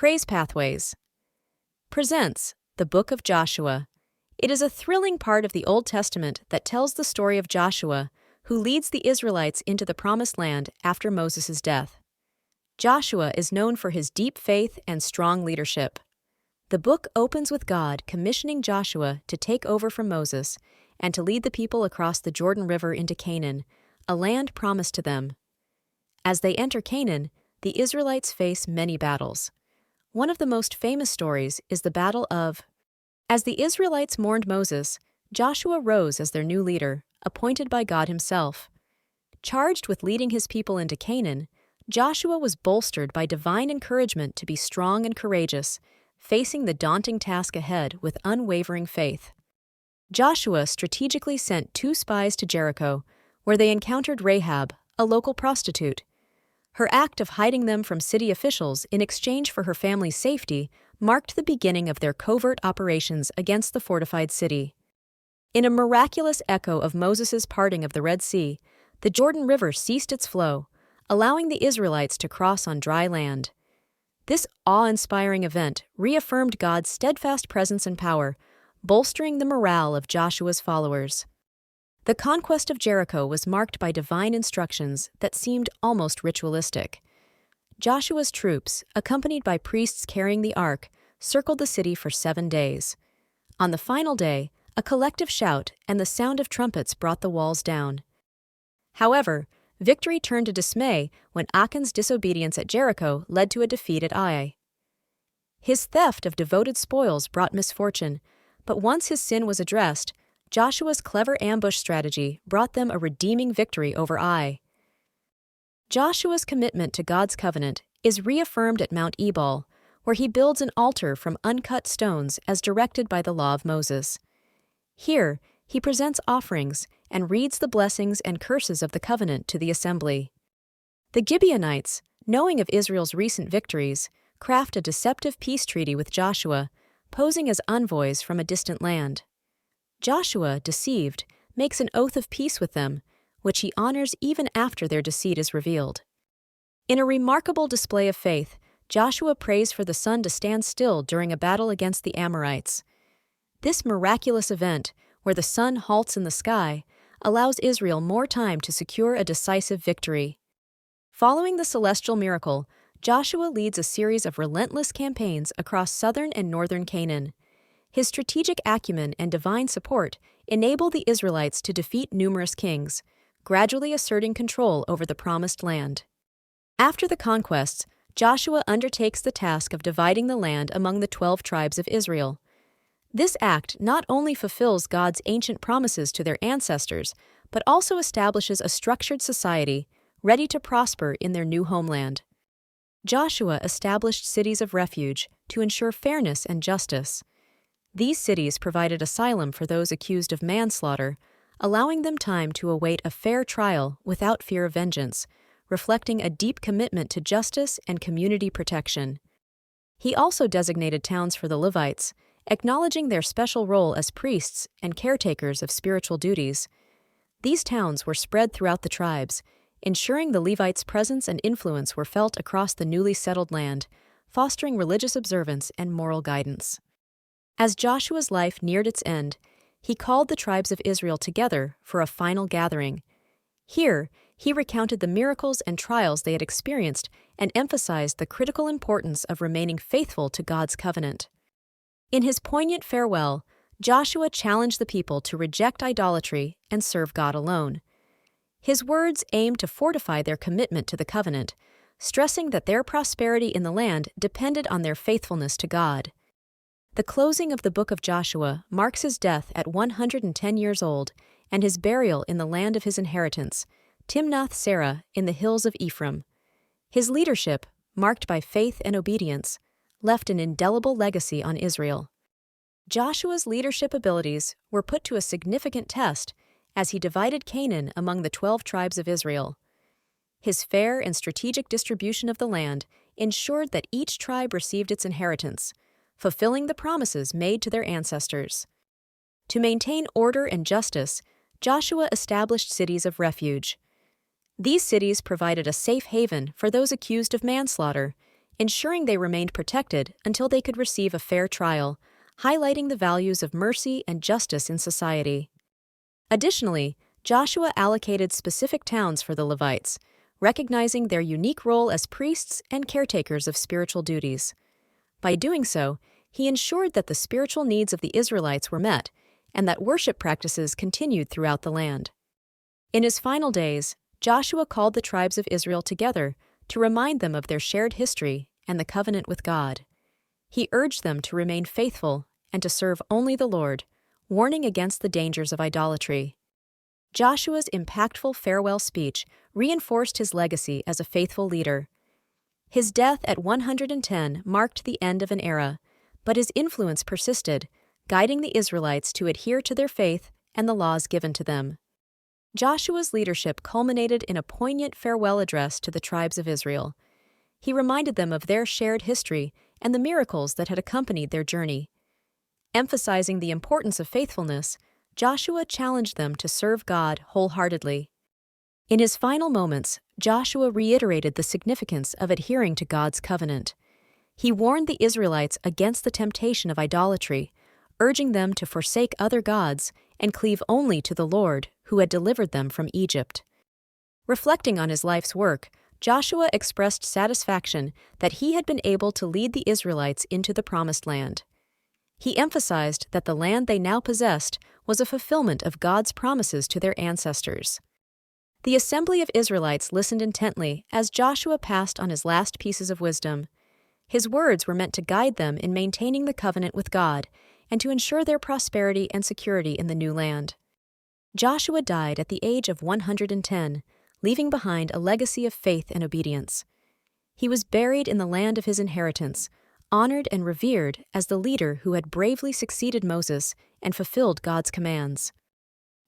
Praise Pathways presents the Book of Joshua. It is a thrilling part of the Old Testament that tells the story of Joshua, who leads the Israelites into the Promised Land after Moses' death. Joshua is known for his deep faith and strong leadership. The book opens with God commissioning Joshua to take over from Moses and to lead the people across the Jordan River into Canaan, a land promised to them. As they enter Canaan, the Israelites face many battles. One of the most famous stories is the Battle of. As the Israelites mourned Moses, Joshua rose as their new leader, appointed by God himself. Charged with leading his people into Canaan, Joshua was bolstered by divine encouragement to be strong and courageous, facing the daunting task ahead with unwavering faith. Joshua strategically sent 2 spies to Jericho, where they encountered Rahab, a local prostitute. Her act of hiding them from city officials in exchange for her family's safety marked the beginning of their covert operations against the fortified city. In a miraculous echo of Moses' parting of the Red Sea, the Jordan River ceased its flow, allowing the Israelites to cross on dry land. This awe-inspiring event reaffirmed God's steadfast presence and power, bolstering the morale of Joshua's followers. The conquest of Jericho was marked by divine instructions that seemed almost ritualistic. Joshua's troops, accompanied by priests carrying the ark, circled the city for 7 days. On the final day, a collective shout and the sound of trumpets brought the walls down. However, victory turned to dismay when Achan's disobedience at Jericho led to a defeat at Ai. His theft of devoted spoils brought misfortune, but once his sin was addressed, Joshua's clever ambush strategy brought them a redeeming victory over Ai. Joshua's commitment to God's covenant is reaffirmed at Mount Ebal, where he builds an altar from uncut stones as directed by the law of Moses. Here, he presents offerings and reads the blessings and curses of the covenant to the assembly. The Gibeonites, knowing of Israel's recent victories, craft a deceptive peace treaty with Joshua, posing as envoys from a distant land. Joshua, deceived, makes an oath of peace with them, which he honors even after their deceit is revealed. In a remarkable display of faith, Joshua prays for the sun to stand still during a battle against the Amorites. This miraculous event, where the sun halts in the sky, allows Israel more time to secure a decisive victory. Following the celestial miracle, Joshua leads a series of relentless campaigns across southern and northern Canaan. His strategic acumen and divine support enable the Israelites to defeat numerous kings, gradually asserting control over the promised land. After the conquests, Joshua undertakes the task of dividing the land among the 12 tribes of Israel. This act not only fulfills God's ancient promises to their ancestors, but also establishes a structured society ready to prosper in their new homeland. Joshua established cities of refuge to ensure fairness and justice. These cities provided asylum for those accused of manslaughter, allowing them time to await a fair trial without fear of vengeance, reflecting a deep commitment to justice and community protection. He also designated towns for the Levites, acknowledging their special role as priests and caretakers of spiritual duties. These towns were spread throughout the tribes, ensuring the Levites' presence and influence were felt across the newly settled land, fostering religious observance and moral guidance. As Joshua's life neared its end, he called the tribes of Israel together for a final gathering. Here, he recounted the miracles and trials they had experienced and emphasized the critical importance of remaining faithful to God's covenant. In his poignant farewell, Joshua challenged the people to reject idolatry and serve God alone. His words aimed to fortify their commitment to the covenant, stressing that their prosperity in the land depended on their faithfulness to God. The closing of the book of Joshua marks his death at 110 years old and his burial in the land of his inheritance, Timnath-Serah in the hills of Ephraim. His leadership, marked by faith and obedience, left an indelible legacy on Israel. Joshua's leadership abilities were put to a significant test as he divided Canaan among the 12 tribes of Israel. His fair and strategic distribution of the land ensured that each tribe received its inheritance, fulfilling the promises made to their ancestors. To maintain order and justice, Joshua established cities of refuge. These cities provided a safe haven for those accused of manslaughter, ensuring they remained protected until they could receive a fair trial, highlighting the values of mercy and justice in society. Additionally, Joshua allocated specific towns for the Levites, recognizing their unique role as priests and caretakers of spiritual duties. By doing so, he ensured that the spiritual needs of the Israelites were met and that worship practices continued throughout the land. In his final days, Joshua called the tribes of Israel together to remind them of their shared history and the covenant with God. He urged them to remain faithful and to serve only the Lord, warning against the dangers of idolatry. Joshua's impactful farewell speech reinforced his legacy as a faithful leader. His death at 110 marked the end of an era, but his influence persisted, guiding the Israelites to adhere to their faith and the laws given to them. Joshua's leadership culminated in a poignant farewell address to the tribes of Israel. He reminded them of their shared history and the miracles that had accompanied their journey. Emphasizing the importance of faithfulness, Joshua challenged them to serve God wholeheartedly. In his final moments, Joshua reiterated the significance of adhering to God's covenant. He warned the Israelites against the temptation of idolatry, urging them to forsake other gods and cleave only to the Lord, who had delivered them from Egypt. Reflecting on his life's work, Joshua expressed satisfaction that he had been able to lead the Israelites into the Promised Land. He emphasized that the land they now possessed was a fulfillment of God's promises to their ancestors. The assembly of Israelites listened intently as Joshua passed on his last pieces of wisdom. His words were meant to guide them in maintaining the covenant with God and to ensure their prosperity and security in the new land. Joshua died at the age of 110, leaving behind a legacy of faith and obedience. He was buried in the land of his inheritance, honored and revered as the leader who had bravely succeeded Moses and fulfilled God's commands.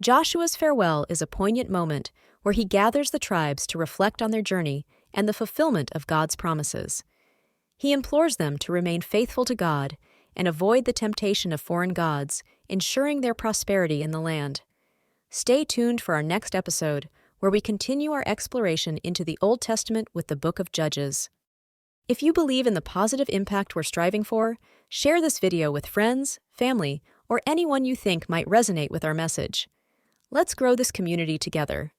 Joshua's farewell is a poignant moment where he gathers the tribes to reflect on their journey and the fulfillment of God's promises. He implores them to remain faithful to God and avoid the temptation of foreign gods, ensuring their prosperity in the land. Stay tuned for our next episode, where we continue our exploration into the Old Testament with the Book of Judges. If you believe in the positive impact we're striving for, share this video with friends, family, or anyone you think might resonate with our message. Let's grow this community together.